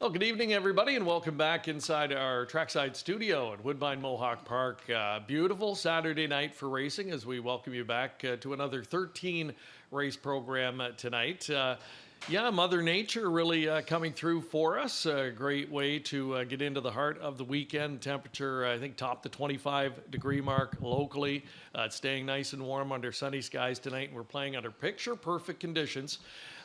Well, good evening, everybody, and welcome back inside our trackside studio at Woodbine Mohawk Park. Beautiful Saturday night for racing as we welcome you back to another 13 race program tonight. Yeah, Mother Nature really coming through for us. A great way to get into the heart of the weekend. Temperature, I think, topped the 25-degree mark locally. It's staying nice and warm under sunny skies tonight, and we're playing under picture-perfect conditions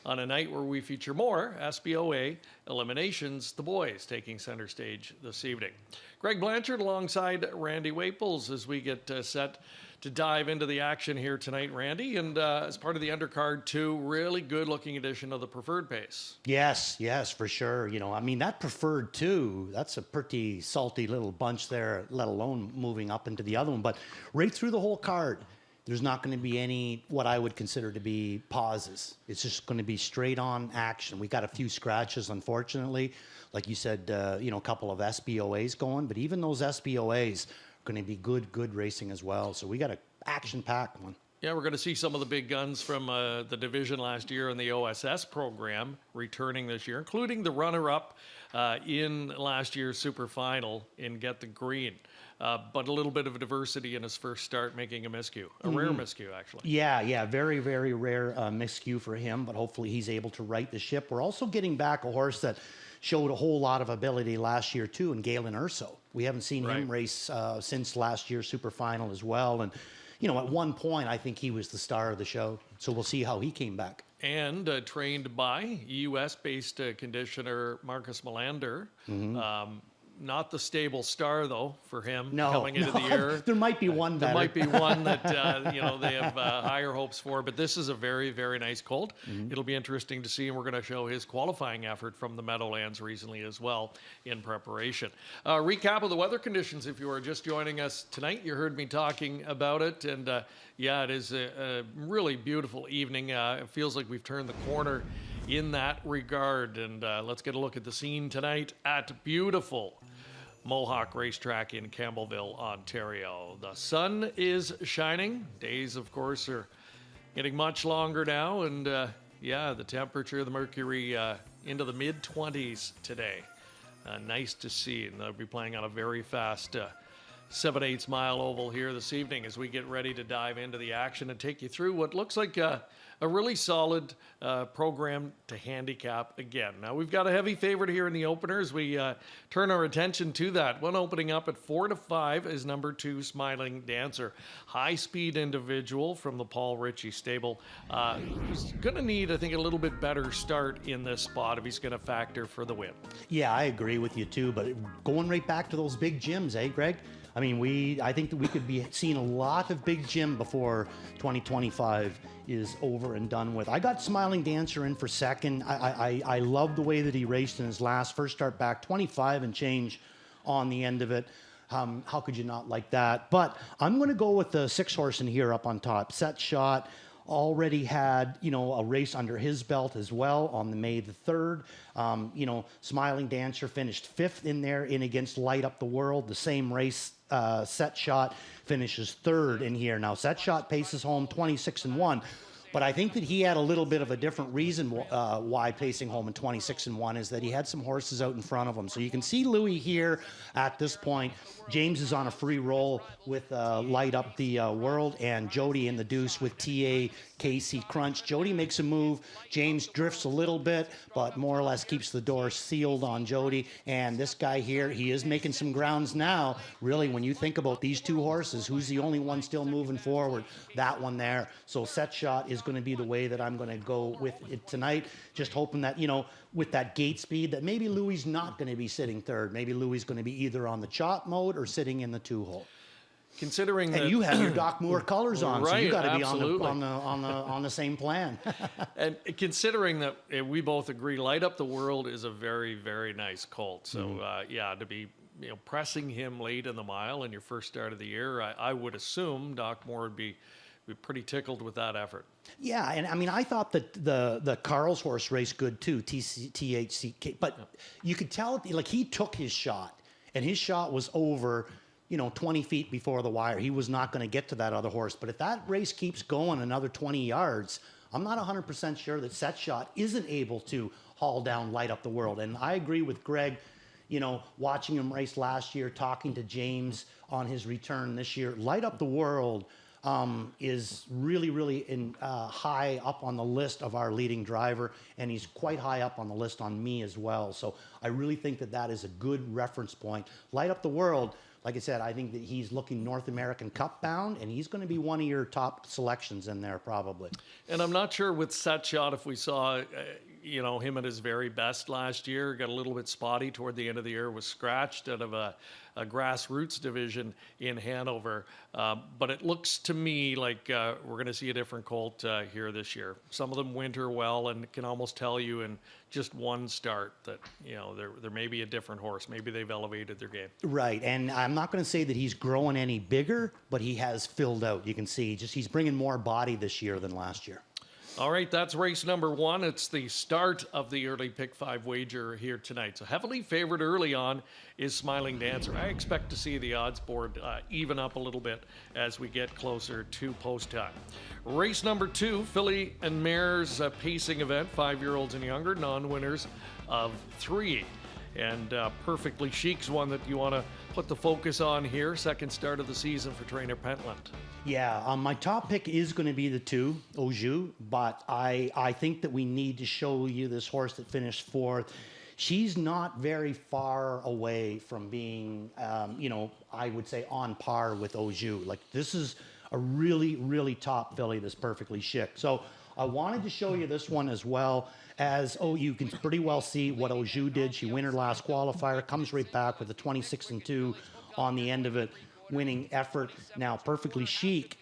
on a night where we feature more SBOA eliminations, the boys taking center stage this evening. Greg Blanchard alongside Randy Waples as we get set to dive into the action here tonight, Randy. And as part of the undercard, too, really good looking edition of the Preferred Pace. Yes, for sure. You know, I mean, that Preferred 2, that's a pretty salty little bunch there, let alone moving up into the other one. But right through the whole card, there's not going to be any what I would consider to be pauses. It's just going to be straight on action. We got a few scratches, unfortunately. Like you said, a couple of SBOAs going, but even those SBOAs are going to be good racing as well. So we got an action-packed one. Yeah, we're going to see some of the big guns from the division last year in the OSS program returning this year, including the runner-up in last year's Super Final in Get the Green. But a little bit of a diversity in his first start, making a miscue, a rare miscue, actually. Yeah, very rare miscue for him, but hopefully he's able to right the ship. We're also getting back a horse that showed a whole lot of ability last year, too, in Galen Urso. We haven't seen him race since last year's Super Final as well, and you know, at one point, I think he was the star of the show. So we'll see how he came back. And trained by US-based conditioner Marcus Melander. Not the stable star, though, for him coming into the year. There might be one better. There might be one that, they have higher hopes for. But this is a very, very nice colt. It'll be interesting to see, and we're going to show his qualifying effort from the Meadowlands recently as well in preparation. Recap of the weather conditions, if you are just joining us tonight. You heard me talking about it. And, it is a really beautiful evening. It feels like we've turned the corner in that regard. And let's get a look at the scene tonight at beautiful Mohawk Racetrack in Campbellville, Ontario. The sun is shining. Days, of course, are getting much longer now. And the temperature, the mercury into the mid-20s today. Nice to see. And they'll be playing on a very fast 7/8 mile oval here this evening as we get ready to dive into the action and take you through what looks like a really solid program to handicap again. Now, we've got a heavy favorite here in the opener as we turn our attention to that. One opening up at 4-5 is number 2, Smiling Dancer. High-speed individual from the Paul Ritchie stable. He's going to need, I think, a little bit better start in this spot if he's going to factor for the win. Yeah, I agree with you, too. But going right back to those big gyms, Greg? I mean, I think that we could be seeing a lot of big gym before 2025 is over and done with. I got Smiling Dancer in for second. I love the way that he raced in his first start back, 25 and change on the end of it. How could you not like that? But I'm going to go with the 6 horse in here up on top. Set Shot already had, a race under his belt as well on the May the 3rd. Smiling Dancer finished 5th in there in against Light Up the World, the same race. Set Shot finishes 3rd in here. Now, Set Shot paces home 26-1, but I think that he had a little bit of a different reason why pacing home in 26-1 is that he had some horses out in front of him. So you can see Louis here at this point. James is on a free roll with Light Up the World, and Jody in the deuce with TA Casey Crunch. Jody makes a move. James drifts a little bit, but more or less keeps the door sealed on Jody. And this guy here, he is making some grounds now. Really, when you think about these 2 horses, who's the only one still moving forward? That one there. So Set Shot is going to be the way that I'm going to go with it tonight. Just hoping that, with that gate speed, that maybe Louis not going to be sitting 3rd. Maybe Louis is going to be either on the chop mode or sitting in the 2-hole. Considering that you have your Doc Moore colors on, right, so you got to be absolutely. on the same plan. And considering that we both agree, Light Up the World is a very, very nice colt. So to be pressing him late in the mile in your first start of the year, I would assume Doc Moore would be pretty tickled with that effort. Yeah, and I mean, I thought that the Carl's horse raced good too, THCK, but you could tell, like, he took his shot, and his shot was over 20 feet before the wire. He was not going to get to that other horse. But if that race keeps going another 20 yards, I'm not 100% sure that Set Shot isn't able to haul down Light Up the World. And I agree with Greg, you know, watching him race last year, talking to James on his return this year. Light Up the World is really high up on the list of our leading driver, and he's quite high up on the list on me as well. So I really think that that is a good reference point. Light Up the World, like I said, I think that he's looking North American Cup bound, and he's going to be one of your top selections in there probably. And I'm not sure with Set Shot if we saw, you know, him at his very best last year. Got a little bit spotty toward the end of the year, was scratched out of a grassroots division in Hanover. But it looks to me like we're going to see a different colt here this year. Some of them winter well and can almost tell you in just one start that, you know, there may be a different horse. Maybe they've elevated their game. Right, and I'm not going to say that he's growing any bigger, but he has filled out. You can see just he's bringing more body this year than last year. All right, that's race number 1. It's the start of the early Pick 5 wager here tonight. So heavily favored early on is Smiling Dancer. I expect to see the odds board even up a little bit as we get closer to post time. Race number 2, filly and mares pacing event, 5-year-olds and younger, non-winners of 3. And Perfectly Chic's one that you want to put the focus on here. Second start of the season for trainer Pentland. Yeah, my top pick is going to be the 2, Au Jus, but I think that we need to show you this horse that finished 4th. She's not very far away from being, you know, I would say on par with Au Jus. Like, this is a really top filly, this Perfectly Chic. So I wanted to show you this one as well as, you can pretty well see what Au Jus did. She won her last qualifier, comes right back with a 26-2 on the end of it, winning effort. Now, Perfectly Chic,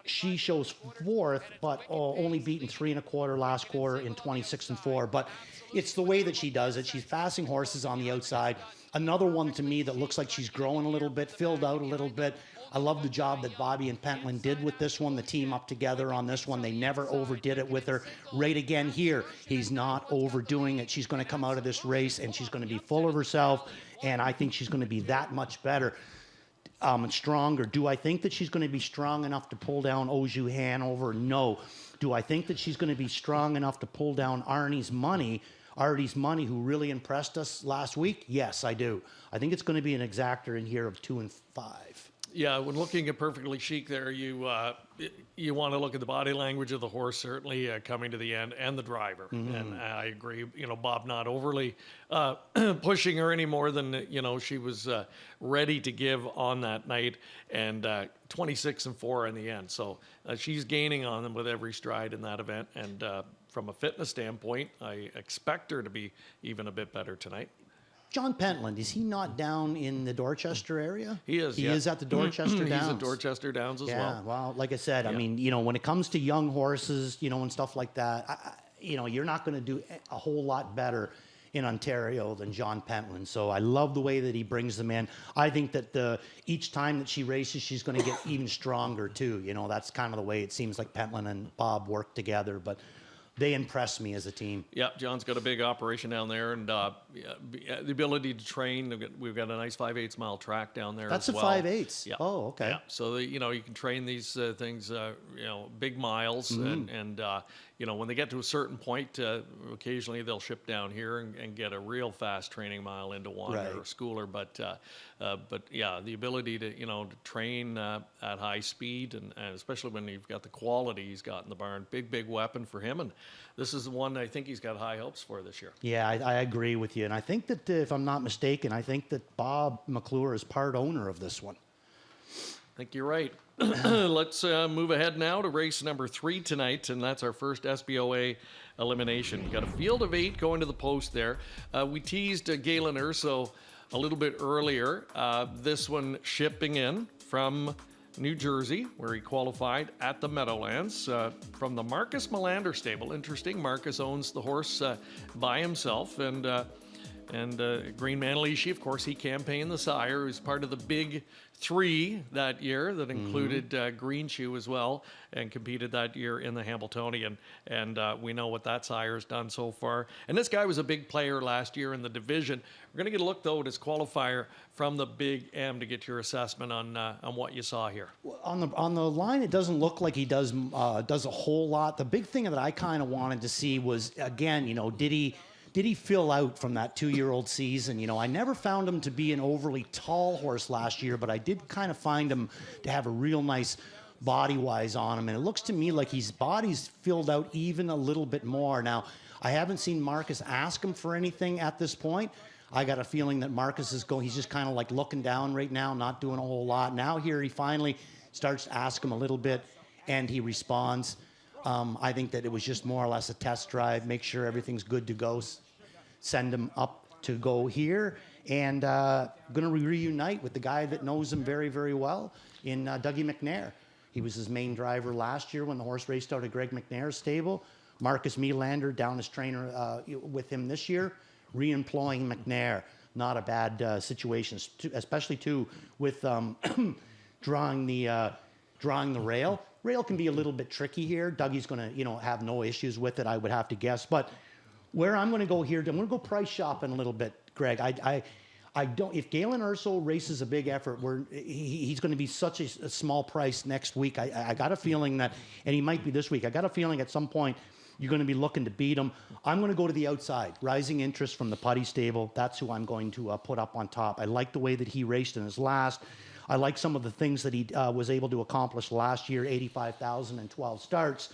she shows 4th, but only beaten 3 1/4 last quarter in 26-4. But it's the way that she does it. She's passing horses on the outside. Another one to me that looks like she's growing a little bit, filled out a little bit. I love the job that Bobby and Pentland did with this one, the team up together on this one. They never overdid it with her. Right again here, he's not overdoing it. She's going to come out of this race, and she's going to be full of herself, and I think she's going to be that much better. Stronger. Do I think that she's going to be strong enough to pull down Au Jus Hanover? No. Do I think that she's going to be strong enough to pull down Artie's Money, who really impressed us last week? Yes, I do. I think it's going to be an exactor in here of 2 and 5. Yeah, when looking at Perfectly Chic there, you want to look at the body language of the horse, certainly coming to the end, and the driver. Mm-hmm. And I agree, you know, Bob not overly pushing her any more than, you know, she was ready to give on that night, and 26-4 in the end. So she's gaining on them with every stride in that event. And from a fitness standpoint, I expect her to be even a bit better tonight. John Pentland, is he not down in the Dorchester area? He is. He is at the Dorchester Downs. He's at Dorchester Downs as well. Yeah, well, like I said, I mean, you know, when it comes to young horses, you know, and stuff like that, you know, you're not going to do a whole lot better in Ontario than John Pentland. So I love the way that he brings them in. I think that each time that she races, she's going to get even stronger too. You know, that's kind of the way it seems like Pentland and Bob work together. But they impress me as a team. Yeah, John's got a big operation down there, and the ability to train. We've got a nice 5/8 mile track down there. That's as a well. 5/8. Yeah. Oh, okay. Yeah. So you know, you can train these things, you know, big miles, and you know, when they get to a certain point, occasionally they'll ship down here and get a real fast training mile into one or a schooler. But yeah, the ability to, you know, to train at high speed, and especially when you've got the quality he's got in the barn, big weapon for him. And this is the one I think he's got high hopes for this year. Yeah, I agree with you. And I think that, if I'm not mistaken, I think that Bob McClure is part owner of this one. I think you're right. Let's move ahead now to race number 3 tonight, and that's our first SBOA elimination. We've got a field of 8 going to the post there. We teased Galen Urso a little bit earlier. This one shipping in from New Jersey, where he qualified at the Meadowlands, from the Marcus Melander stable. Interesting, Marcus owns the horse by himself, and And Green Manalishi, of course, he campaigned the sire, who's part of the big three that year that included Green Shoe as well, and competed that year in the Hambletonian. And we know what that sire's done so far. And this guy was a big player last year in the division. We're going to get a look, though, at his qualifier from the Big M to get your assessment on what you saw here. On the line, it doesn't look like he does a whole lot. The big thing that I kind of wanted to see was, again, did he fill out from that 2-year-old season? I never found him to be an overly tall horse last year, but I did kind of find him to have a real nice body-wise on him. And it looks to me like his body's filled out even a little bit more. Now, I haven't seen Marcus ask him for anything at this point. I got a feeling that Marcus he's just kind of like looking down right now, not doing a whole lot. Now here he finally starts to ask him a little bit, and he responds. I think that it was just more or less a test drive, make sure everything's good to go, send him up to go here, and going to reunite with the guy that knows him very, very well in Dougie McNair. He was his main driver last year when the horse raced out of Greg McNair's stable. Marcus Melander down as trainer with him this year, re-employing McNair. Not a bad situation, especially too with drawing the rail. Rail can be a little bit tricky here. Dougie's going to have no issues with it, I would have to guess, but where I'm going to go here, I'm going to go price shopping a little bit, Greg. I don't. If Galen Urso races a big effort, he's going to be such a small price next week. I got a feeling that, and he might be this week. I got a feeling at some point you're going to be looking to beat him. I'm going to go to the outside. Rising Interest from the Putty stable. That's who I'm going to put up on top. I like the way that he raced in his last. I like some of the things that he was able to accomplish last year. 85,000 and 12 starts.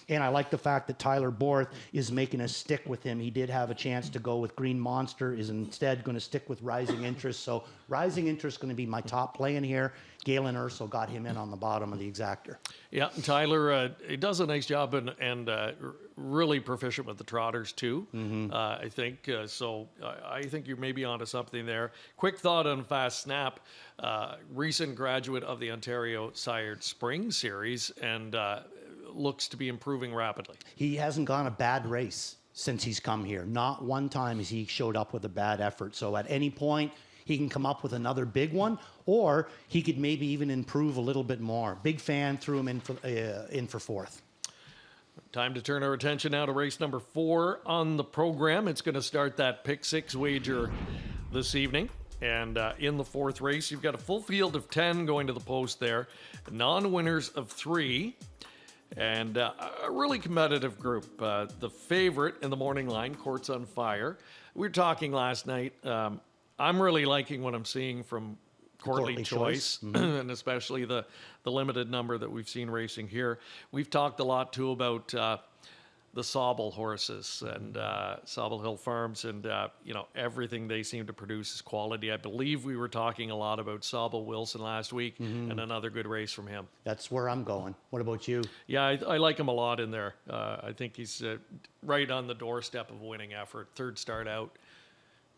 And I like the fact that Tyler Borth is making us stick with him. He did have a chance to go with Green Monster, is instead going to stick with Rising Interest. So Rising Interest is going to be my top play in here. Galen Urso got him in on the bottom of the exactor. Yeah, and Tyler, he does a nice job and really proficient with the trotters too, I think. So I think you're maybe onto something there. Quick thought on Fast Snap. Recent graduate of the Ontario Sired Spring Series, and looks to be improving rapidly. He hasn't gone a bad race since he's come here. Not one time has he showed up with a bad effort. So at any point, he can come up with another big one, or he could maybe even improve a little bit more. Big fan, threw him in for fourth. Time to turn our attention now to race number 4 on the program. It's going to start that pick 6 wager this evening. And in the 4th race, you've got a full field of 10 going to the post there. Non-winners of 3. And a really competitive group. The favorite in the morning line, Courts on Fire. We were talking last night. I'm really liking what I'm seeing from Courtly Choice, and especially the limited number that we've seen racing here. We've talked a lot, too, about the Sauble horses and Sauble Hill Farms, and everything they seem to produce is quality. I believe we were talking a lot about Sauble Wilson last week, and another good race from him. That's where I'm going. What about you? Yeah, I like him a lot in there. I think he's right on the doorstep of a winning effort. 3rd start out.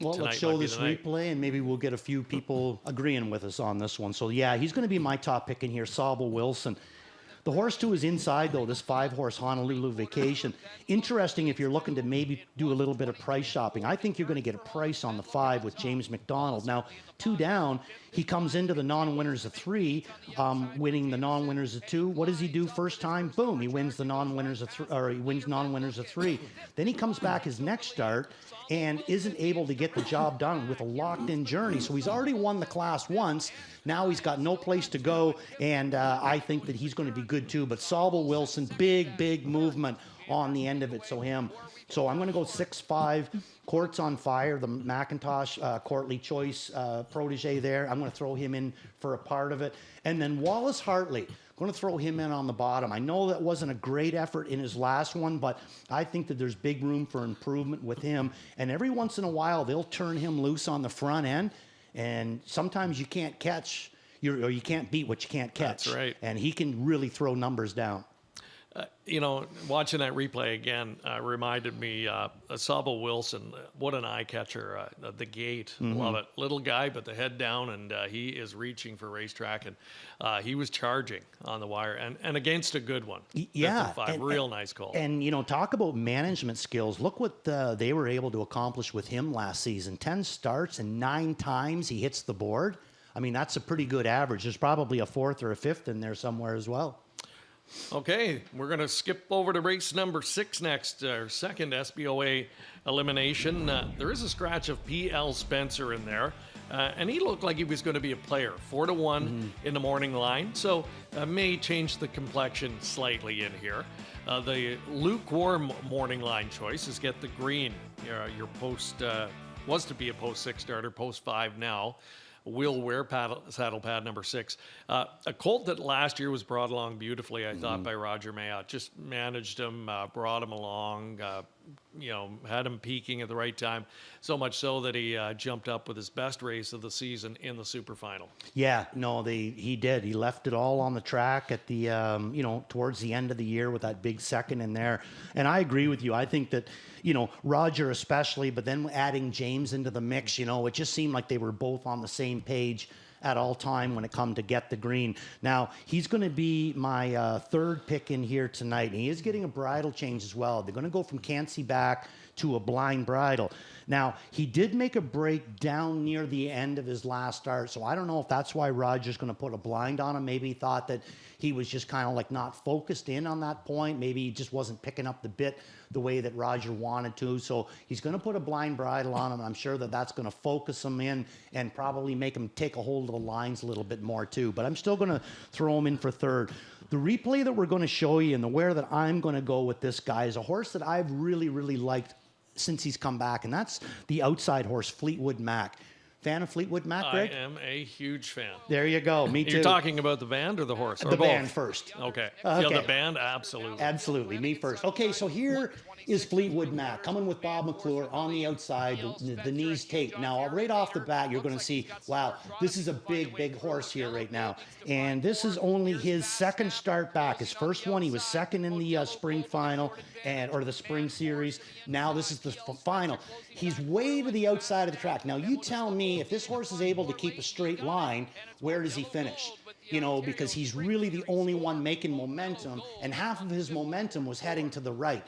Well, let's show this replay, and maybe we'll get a few people agreeing with us on this one. So, yeah, he's going to be my top pick in here, Sauble Wilson. The horse, too, is inside, though, this 5-horse Honolulu Vacation. Interesting if you're looking to maybe do a little bit of price shopping. I think you're going to get a price on the 5 with James McDonald. Now, 2 down, he comes into the non-winners of 3, winning the non-winners of 2. What does he do first time? Boom, he wins the non-winners of 3, or he wins non-winners of 3. Then he comes back his next start and isn't able to get the job done with a locked-in journey. So he's already won the class once. Now he's got no place to go, and I think that he's going to be good too. But Sauble Wilson, big movement on the end of it, so him. So I'm going to go 6-5, Courts on Fire, the McIntosh Courtly Choice protege there. I'm going to throw him in for a part of it. And then Wallace Hartley. Going to throw him in on the bottom. I know that wasn't a great effort in his last one, but I think that there's big room for improvement with him. And every once in a while, they'll turn him loose on the front end. And sometimes you can't catch, or you can't beat what you can't catch. That's right. And he can really throw numbers down. You know, watching that replay again reminded me of Sabo Wilson. What an eye catcher. The gate, love it. Little guy, but the head down, and he is reaching for racetrack. And he was charging on the wire and against a good one. Yeah. 55, real nice call. And, you know, talk about management skills. Look what they were able to accomplish with him last season. 10 starts and 9 times he hits the board. I mean, that's a pretty good average. There's probably a 4th or a 5th in there somewhere as well. Okay, we're going to skip over to race number 6 next, our second SBOA elimination. There is a scratch of P.L. Spencer in there, and he looked like he was going to be a player. 4-1 in the morning line, so may change the complexion slightly in here. The lukewarm morning line choice is get the green. Your post was to be a post 6 starter, post 5 now. Will wear saddle pad number 6. A colt that last year was brought along beautifully, I thought, by Roger Mayotte. Just managed him, brought him along, you know, had him peaking at the right time. So much so that he jumped up with his best race of the season in the super final. Yeah, no, he did. He left it all on the track at the, you know, towards the end of the year with that big second in there. And I agree with you. I think that, you know, Roger especially, but then adding James into the mix, you know, it just seemed like they were both on the same page at all time when it come to get the green. Now, he's going to be my third pick in here tonight. And he is getting a bridle change as well. They're going to go from Cancy back to a blind bridle. Now, he did make a break down near the end of his last start, so I don't know if that's why Roger's going to put a blind on him. Maybe he thought that he was just kind of like not focused in on that point. Maybe he just wasn't picking up the bit the way that Roger wanted to. So he's going to put a blind bridle on him. I'm sure that that's going to focus him in and probably make him take a hold of the lines a little bit more too. But I'm still going to throw him in for third. The replay that we're going to show you and the where that I'm going to go with this guy is a horse that I've really, really liked since he's come back, and that's the outside horse, Fleetwood Mac. Fan of Fleetwood Mac, Greg? I am a huge fan. There you go. Me too. You're talking about the band or the horse? Or the both? band first. Okay. Okay. Yeah, the band, absolutely. Absolutely. Me first. Okay, so here is Fleetwood Mac coming with Bob McClure on the outside, the knees taped. Now, right off the bat, you're going to see, wow, this is a big, big horse here right now. And this is only his second start back. His first one, he was second in the spring final or the spring series. Now this is the final. He's way to the outside of the track. Now, you tell me, if this horse is able to keep a straight line, where does he finish? You know, because he's really the only one making momentum, and half of his momentum was heading to the right.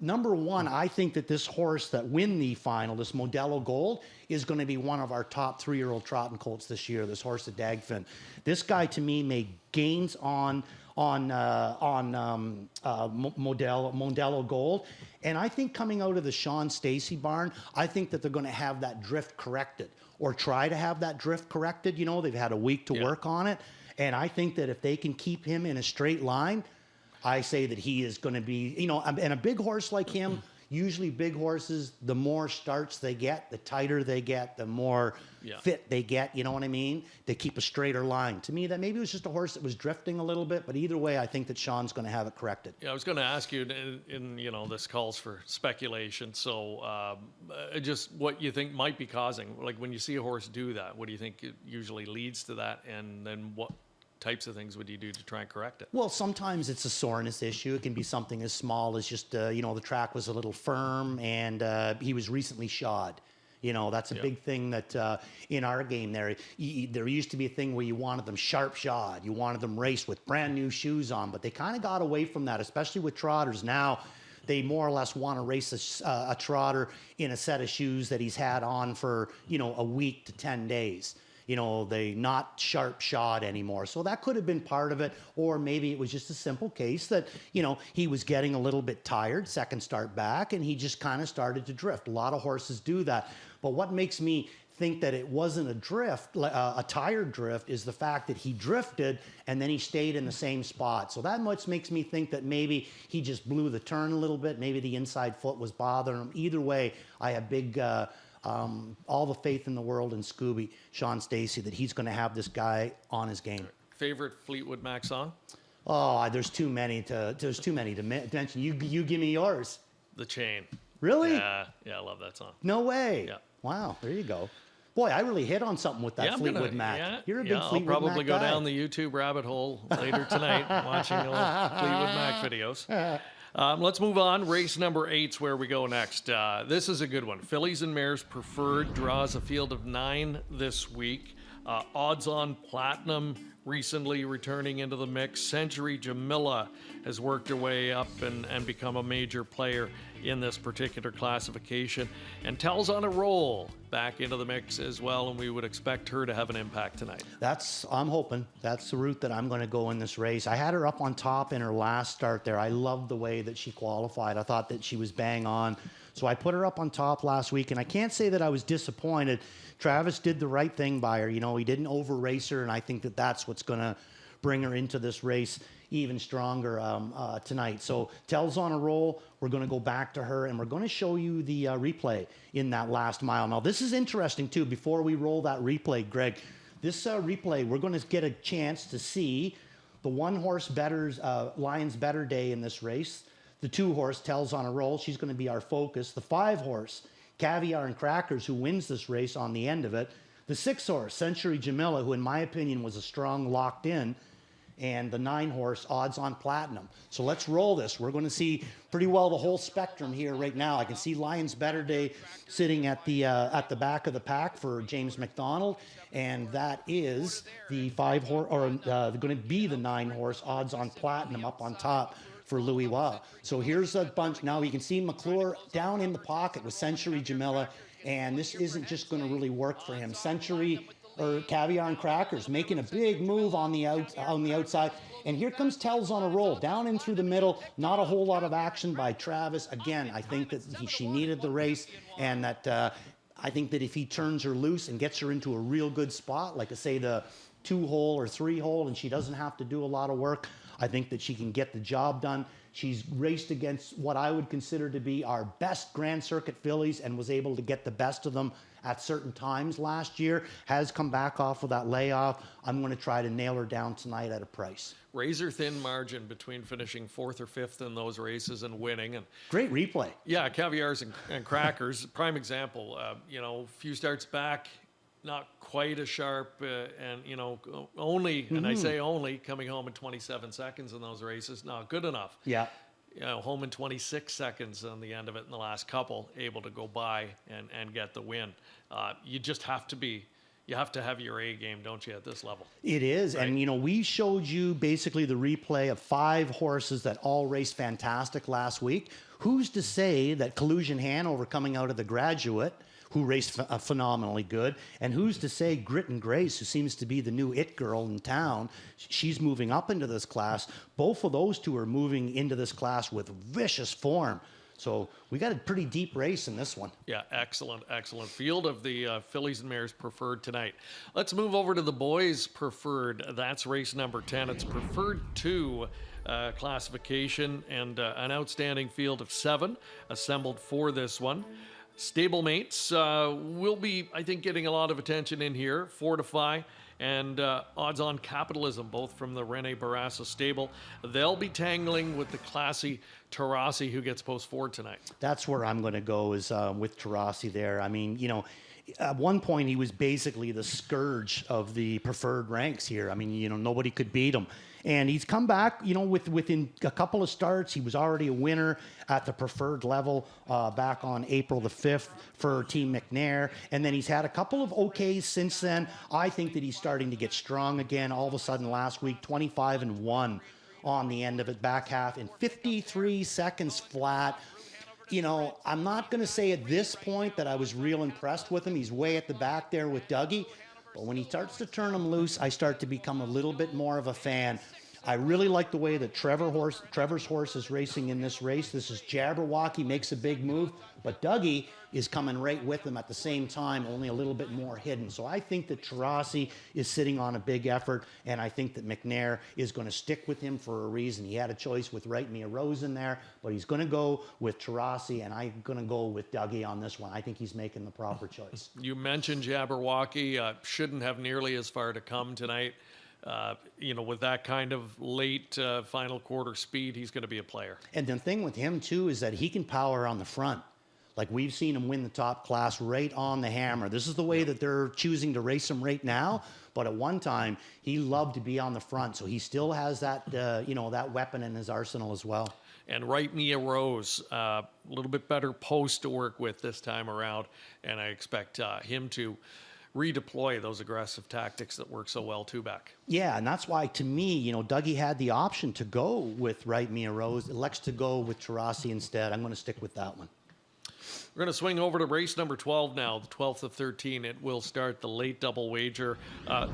Number one, I think that this horse that win the final, this Modelo Gold, is going to be one of our top 3-year-old trotting colts this year, this horse at Dagfin. This guy, to me, made gains on Modelo Gold. And I think coming out of the Sean Stacey barn, I think that they're going to have that drift corrected or try to have that drift corrected. You know, they've had a week to work on it. And I think that if they can keep him in a straight line, I say that he is going to be, you know, and a big horse like him, usually big horses, the more starts they get, the tighter they get, the more fit they get, you know what I mean? They keep a straighter line. To me, that maybe it was just a horse that was drifting a little bit, but either way, I think that Sean's going to have it corrected. Yeah, I was going to ask you, in you know, this calls for speculation, so just what you think might be causing, like when you see a horse do that, what do you think it usually leads to that, and then what types of things would you do to try and correct it? Well, sometimes it's a soreness issue. It can be something as small as just, you know, the track was a little firm and he was recently shod. You know, that's a big thing that in our game there used to be a thing where you wanted them sharp shod. You wanted them raced with brand new shoes on, but they kind of got away from that, especially with trotters. Now they more or less want to race a trotter in a set of shoes that he's had on for, you know, a week to 10 days. You know, they not sharp shod anymore. So that could have been part of it. Or maybe it was just a simple case that, you know, he was getting a little bit tired, second start back, and he just kind of started to drift. A lot of horses do that. But what makes me think that it wasn't a drift, a tired drift, is the fact that he drifted and then he stayed in the same spot. So that much makes me think that maybe he just blew the turn a little bit. Maybe the inside foot was bothering him. Either way, I have big... all the faith in the world in Scooby, Sean Stacey, that he's going to have this guy on his game. Favorite Fleetwood Mac song? Oh, there's too many to mention. You give me yours. The Chain. Really? Yeah, I love that song. No way. Yeah. Wow, there you go. Boy, I really hit on something with that Yeah, Fleetwood Mac. Yeah, You're a big yeah, I'll Fleetwood probably Mac go guy. down the YouTube rabbit hole later tonight watching old Fleetwood Mac videos. Let's move on. Race number 8's where we go next. This is a good one. Fillies and Mares Preferred draws a field of 9 this week. Odds on Platinum recently returning into the mix. Century Jamila has worked her way up and become a major player in this particular classification. And Tells on a Roll back into the mix as well, and we would expect her to have an impact tonight. I'm hoping that's the route that I'm going to go in this race. I had her up on top in her last start there. I loved the way that she qualified. I thought that she was bang on. So I put her up on top last week, and I can't say that I was disappointed. Travis did the right thing by her. You know, he didn't over-race her, and I think that that's what's going to bring her into this race even stronger tonight. So Tells on a Roll. We're going to go back to her, and we're going to show you the replay in that last mile. Now, this is interesting, too. Before we roll that replay, Greg, this replay, we're going to get a chance to see the 1-horse Lions Better Day in this race. The 2-horse Tells on a Roll. She's going to be our focus. The 5-horse Caviar and Crackers, who wins this race on the end of it. The 6-horse Century Jamila, who in my opinion was a strong locked in. And the 9-horse Odds on Platinum. So let's roll this. We're going to see pretty well the whole spectrum here right now. I can see Lions Better Day sitting at the back of the pack for James McDonald, and that is the 5-horse, or going to be the 9-horse Odds on Platinum up on top for Louis Wa. So here's a bunch. Now you can see McClure down in the pocket with Century Jamila, and this isn't just going to really work for him. Century or Caviar and Crackers making a big move on the outside. And here comes Tells on a Roll down in through the middle. Not a whole lot of action by Travis. Again, I think that she needed the race, and that I think that if he turns her loose and gets her into a real good spot, like I say the 2-hole or 3-hole, and she doesn't have to do a lot of work, I think that she can get the job done. She's raced against what I would consider to be our best Grand Circuit fillies and was able to get the best of them at certain times last year. Has come back off of that layoff. I'm going to try to nail her down tonight at a price. Razor thin margin between finishing 4th or 5th in those races and winning. And great replay. Yeah, Caviars and Crackers, prime example. A few starts back, not quite as sharp, and only, and I say only, coming home in 27 seconds in those races, not good enough. Yeah. Home in 26 seconds on the end of it in the last couple, able to go by and get the win. You just have to have your A game, don't you, at this level? It is. Right? And, we showed you basically the replay of 5 horses that all raced fantastic last week. Who's to say that Collusion Hanover coming out of the Graduate, who raced phenomenally good, and who's to say Grit and Grace, who seems to be the new it girl in town, she's moving up into this class. Both of those two are moving into this class with vicious form. So we got a pretty deep race in this one. Yeah, excellent field of the Fillies and Mares Preferred tonight. Let's move over to the Boys Preferred. That's race number 10. It's Preferred 2 classification, and an outstanding field of 7 assembled for this one. Stablemates will be, I think, getting a lot of attention in here. Fortify and Odds on Capitalism, both from the Rene Barassa stable. They'll be tangling with the classy Tarasi, who gets post 4 tonight. That's where I'm going to go, is with Tarasi there. I mean, at one point he was basically the scourge of the preferred ranks here. I mean, nobody could beat him. And he's come back, within a couple of starts. He was already a winner at the preferred level back on April the 5th for Team McNair. And then he's had a couple of OKs since then. I think that he's starting to get strong again. All of a sudden last week, 25-1 on the end of it, back half in 53 seconds flat. I'm not going to say at this point that I was real impressed with him. He's way at the back there with Dougie. But when he starts to turn him loose, I start to become a little bit more of a fan. I really like the way that Trevor's horse is racing in this race. This is Jabberwocky, makes a big move, but Dougie is coming right with him at the same time, only a little bit more hidden. So I think that Tarasi is sitting on a big effort, and I think that McNair is going to stick with him for a reason. He had a choice with Write Me a Rose in there, but he's going to go with Tarasi, and I'm going to go with Dougie on this one. I think he's making the proper choice. You mentioned Jabberwocky. Shouldn't have nearly as far to come tonight. With that kind of late final quarter speed, he's going to be a player. And the thing with him, too, is that he can power on the front. Like, we've seen him win the top class right on the hammer. This is the way that they're choosing to race him right now. But at one time, he loved to be on the front. So he still has that, that weapon in his arsenal as well. And right Mia Rose, a little bit better post to work with this time around. And I expect him to redeploy those aggressive tactics that work so well two back. Yeah, and that's why, to me, Dougie had the option to go with Right Mia Rose. Elects to go with Tarasi instead. I'm going to stick with that one. We're going to swing over to race number 12 now, the 12th of 13. It will start the late double wager.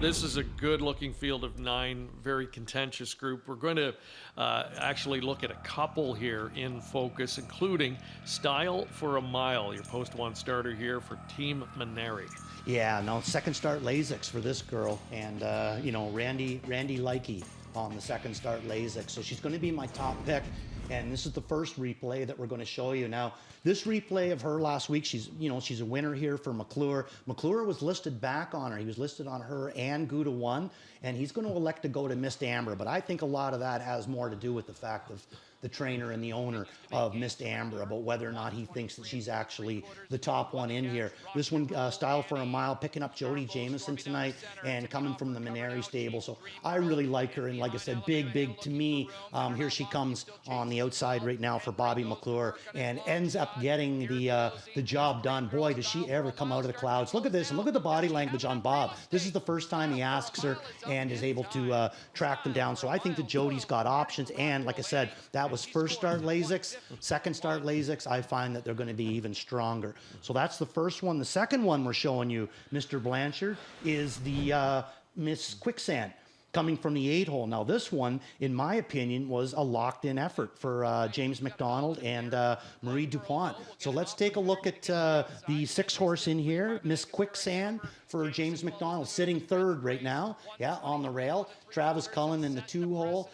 This is a good-looking field of 9, very contentious group. We're going to actually look at a couple here in focus, including Style for a Mile, your post 1 starter here for Team Maneri. Yeah, no, second start Lasix for this girl. And, Randy Likey on the second start Lasix. So she's going to be my top pick. And this is the first replay that we're going to show you. Now, this replay of her last week, she's a winner here for McClure. McClure was listed back on her. He was listed on her and Gouda 1, and he's going to elect to go to Mist Amber. But I think a lot of that has more to do with the fact of the trainer and the owner of Mist Amber, about whether or not he thinks that she's actually the top one in here. This one, Style for a Mile, picking up Jody Jameson tonight and coming from the Maneri stable. So I really like her. And like I said, big to me. Here she comes on the outside right now for Bobby McClure and ends up getting the job done. Boy, does she ever come out of the clouds. Look at this, and look at the body language on Bob. This is the first time he asks her and is able to track them down. So I think that Jody's got options. And like I said, that was first start Lasix. Second start Lasix, I find that they're going to be even stronger. So that's the first one. The second one we're showing you, Mr. Blanchard, is the Miss Quicksand, coming from the 8-hole. Now, this one, in my opinion, was a locked-in effort for James McDonald and Marie Dupont. So let's take a look at the 6-horse in here, Miss Quicksand for James McDonald, sitting third right now, on the rail. Travis Cullen in the 2-hole.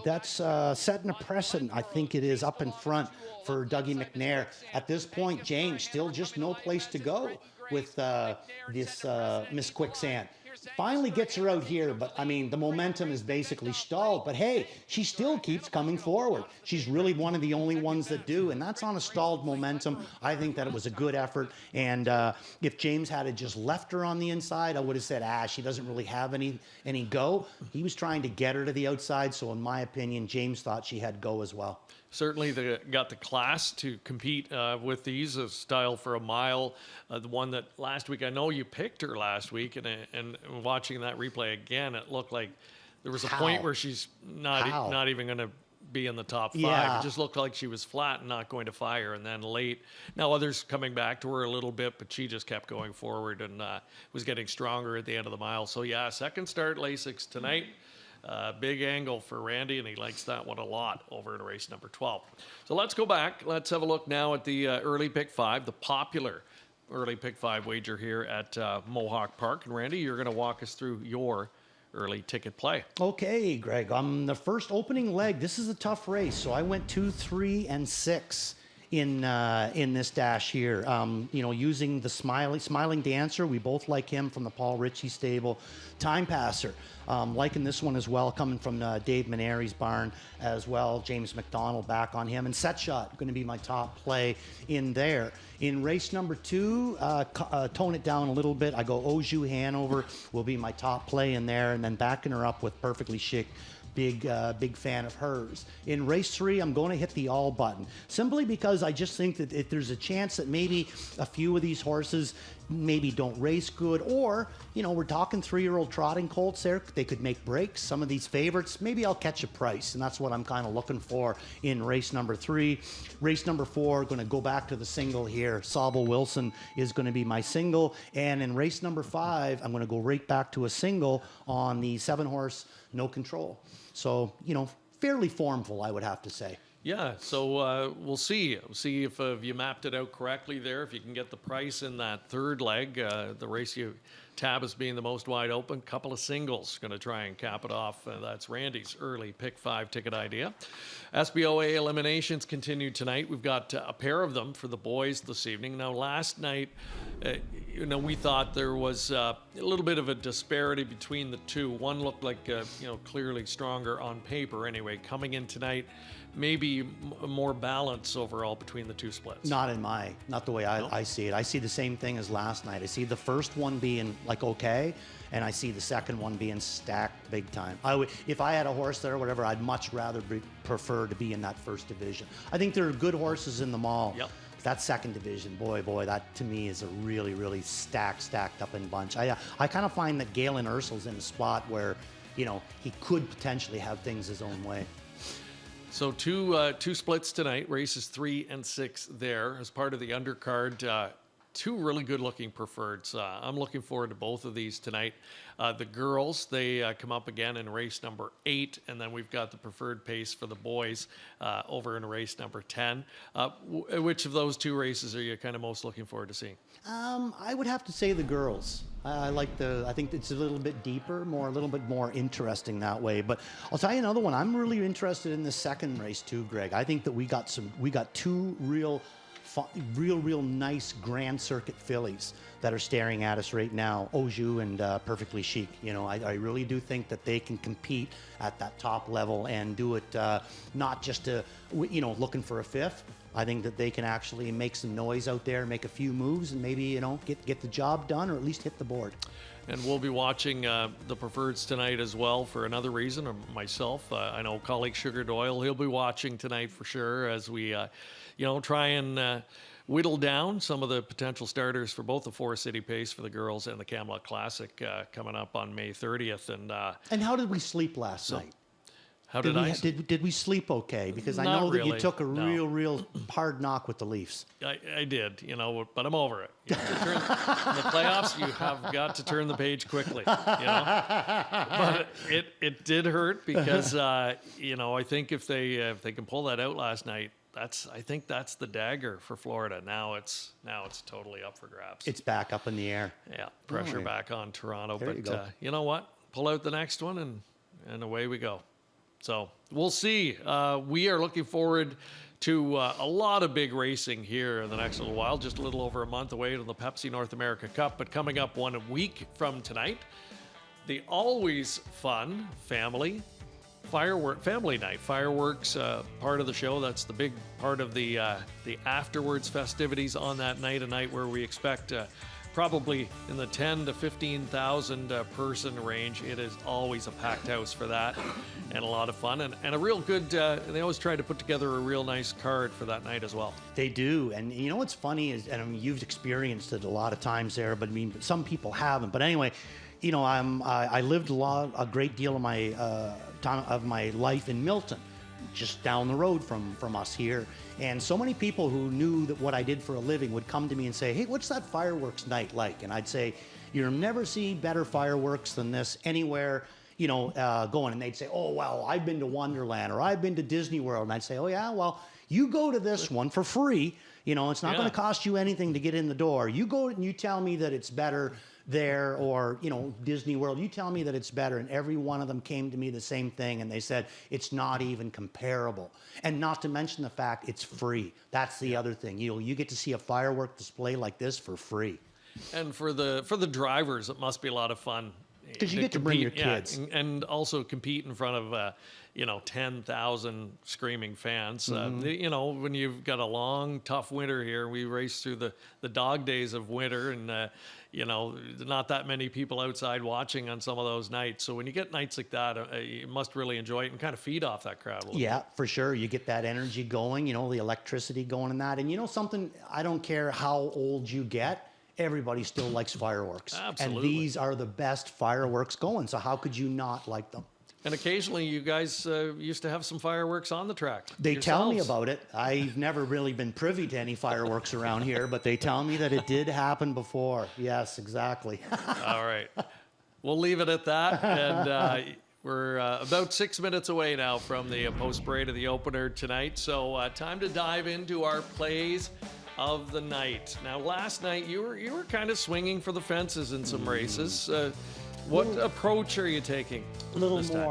That's setting a precedent, I think it is, up in front for Dougie McNair. At this point, James still just no place to go with this Miss Quicksand. Finally gets her out here, but I mean, the momentum is basically stalled. But hey, she still keeps coming forward. She's really one of the only ones that do, and that's on a stalled momentum. I think that it was a good effort, and if James had just left her on the inside, I would have said, she doesn't really have any go. He was trying to get her to the outside, so in my opinion, James thought she had go as well. Certainly, they got the class to compete with these. Style for a Mile, the one that last week, I know you picked her last week, and watching that replay again, it looked like there was a point where she's not even going to be in the top 5. Yeah. It just looked like she was flat and not going to fire. And then late, now others coming back to her a little bit, but she just kept going forward and was getting stronger at the end of the mile. So yeah, second start Lasix tonight. Big angle for Randy, and he likes that one a lot over in race number 12. So let's go back. Let's have a look now at the early pick 5, the popular early pick 5 wager here at Mohawk Park. And Randy, you're going to walk us through your early ticket play. Okay, Greg. The first opening leg, this is a tough race. So I went 2, 3, and 6 in this dash here. Using the Smiling Dancer. We both like him from the Paul Ritchie stable. Time Passer. Liking this one as well, coming from Dave Maneri's barn as well. James McDonald back on him. And Set Shot, going to be my top play in there. In race number 2, tone it down a little bit. I go Oju Hanover will be my top play in there. And then backing her up with Perfectly Chic. Big fan of hers. In race 3, I'm going to hit the all button, simply because I just think that if there's a chance that maybe a few of these horses maybe don't race good, or we're talking 3-year-old trotting colts there, they could make breaks. Some of these favorites, maybe I'll catch a price, and that's what I'm kind of looking for in race number 3. Race number 4, going to go back to the single here. Sable Wilson is going to be my single, and in race number 5, I'm going to go right back to a single on the 7-horse No Control. So, fairly formful, I would have to say. Yeah, so we'll see. We'll see if you mapped it out correctly there, if you can get the price in that third leg. The race you tab as being the most wide open. Couple of singles going to try and cap it off. That's Randy's early pick 5 ticket idea. SBOA eliminations continue tonight. We've got a pair of them for the boys this evening. Now, last night, we thought there was a little bit of a disparity between the two. One looked like, clearly stronger on paper anyway. Coming in tonight, maybe more balance overall between the two splits. Not the way I see it. I see the same thing as last night. I see the first one being like okay, and I see the second one being stacked big time. If I had a horse there or whatever, I'd much rather prefer to be in that first division. I think there are good horses in them all. Yep. That second division, boy, that to me is a really, really stacked up in bunch. I kind of find that Galen Ursul's in a spot where, you know, he could potentially have things his own way. So two splits tonight, races 3 and 6 there as part of the undercard. Two really good-looking preferreds. I'm looking forward to both of these tonight. The girls, they come up again in race number 8, and then we've got the preferred pace for the boys over in race number 10. Which of those two races are you kind of most looking forward to seeing? I would have to say the girls. I think it's a little bit deeper, a little bit more interesting that way. But I'll tell you another one. I'm really interested in the second race too, Greg. I think that we got two real nice Grand Circuit fillies that are staring at us right now, Oju and Perfectly Chic. You know, I really do think that they can compete at that top level and do it not just looking for a fifth. I think that they can actually make some noise out there, make a few moves, and maybe, you know, get the job done or at least hit the board. And we'll be watching the preferreds tonight as well for another reason, or myself. I know colleague Sugar Doyle, he'll be watching tonight for sure as we, try and whittle down some of the potential starters for both the Forest City Pace for the girls and the Camelot Classic coming up on May 30th. And how did we sleep last night? How did we sleep okay? Because I know that you took a real hard knock with the Leafs. I did, but I'm over it. In the playoffs, you have got to turn the page quickly, But it did hurt because, I think if they can pull that out last night, I think that's the dagger for Florida. Now it's totally up for grabs. It's back up in the air. Yeah, pressure back on Toronto. There you go. You know what? Pull out the next one and away we go. So we'll see. We are looking forward to a lot of big racing here in the next little while. Just a little over a month away to the Pepsi North America Cup. But coming up 1 week from tonight, the always fun family night. Fireworks, part of the show. That's the big part of the afterwards festivities on that night, a night where we expect probably in the 10 to 15,000 person range. It is always a packed house for that, and a lot of fun, and a real good, they always try to put together a real nice card for that night as well. They do, and you know what's funny is, and I mean, you've experienced it a lot of times there, but I mean, some people haven't. But anyway, I lived a great deal of my time of my life in Milton, just down the road from us here. And so many people who knew that what I did for a living would come to me and say, hey, what's that fireworks night like? And I'd say, you'll never see better fireworks than this anywhere, going. And they'd say, oh, well, I've been to Wonderland or I've been to Disney World. And I'd say, oh, yeah, well, you go to this one for free. It's not going to cost you anything to get in the door. You go and you tell me that it's better there, or Disney World, you tell me that it's better. And every one of them came to me the same thing, and they said it's not even comparable. And not to mention the fact it's free. That's the other thing. You get to see a firework display like this for free. And for the drivers, it must be a lot of fun because you get to bring your kids, and also compete in front of 10,000 screaming fans. When you've got a long, tough winter here, we race through the dog days of winter, and not that many people outside watching on some of those nights. So when you get nights like that, you must really enjoy it and kind of feed off that crowd a little bit. For sure. You get that energy going, the electricity going in that. And something, I don't care how old you get, everybody still likes fireworks. Absolutely. And these are the best fireworks going. So how could you not like them? And occasionally you guys used to have some fireworks on the track. They tell me about it. I've never really been privy to any fireworks around here, but they tell me that it did happen before. Yes, exactly. All right. We'll leave it at that. And we're about 6 minutes away now from the post-parade of the opener tonight. So time to dive into our plays of the night. Now, last night you were kind of swinging for the fences in some races. What approach are you taking? A little this time?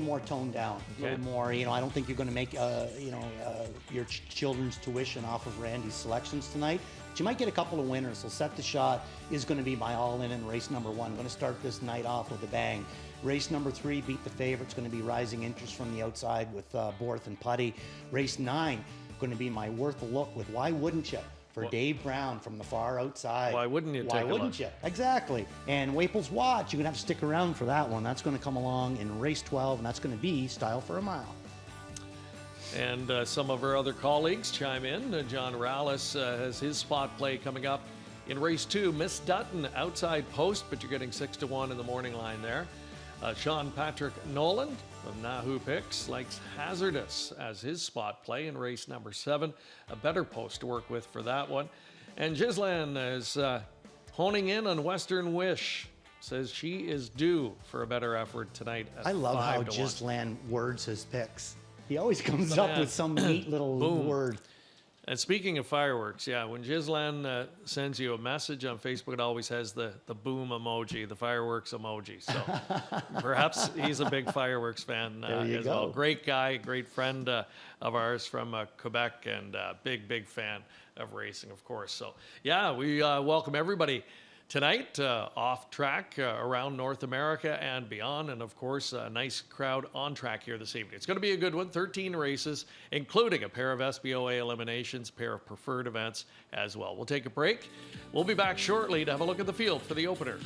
more toned down. A Okay. little more, I don't think you're going to make, your children's tuition off of Randy's selections tonight. But you might get a couple of winners. So Set the Shot is going to be my all-in in race number 1. I'm going to start this night off with a bang. Race number 3, Beat the Favorite. It's going to be Rising Interest from the outside with Borth and Putty. Race 9, going to be my Worth a Look with Why Wouldn't You? For Dave Brown from the far outside. Why wouldn't you Why take a wouldn't look? you? Exactly. And Waples Watch, you're going to have to stick around for that one. That's going to come along in race 12, and that's going to be Style for a Mile. And some of our other colleagues chime in. John Rallis has his spot play coming up in race 2. Miss Dutton, outside post, but you're getting 6-1 in the morning line there. Sean Patrick Nolan of Nahoo Picks likes Hazardous as his spot play in race number 7. A better post to work with for that one. And Ghislaine is honing in on Western Wish. Says she is due for a better effort tonight at I love how 5-1. Ghislaine words his picks. He always comes The up man. with some neat little Boom. word. And speaking of fireworks, yeah, when Ghislaine sends you a message on Facebook, it always has the boom emoji, the fireworks emoji. So perhaps he's a big fireworks fan There you as well. go. Great guy, great friend of ours from Quebec, and big fan of racing, of course. So yeah, we welcome everybody tonight off track around North America and beyond, and of course a nice crowd on track here this evening. It's going to be a good one. 13 races, including a pair of SBOA eliminations, a pair of preferred events as well. We'll take a break. We'll be back shortly to have a look at the field for the opener.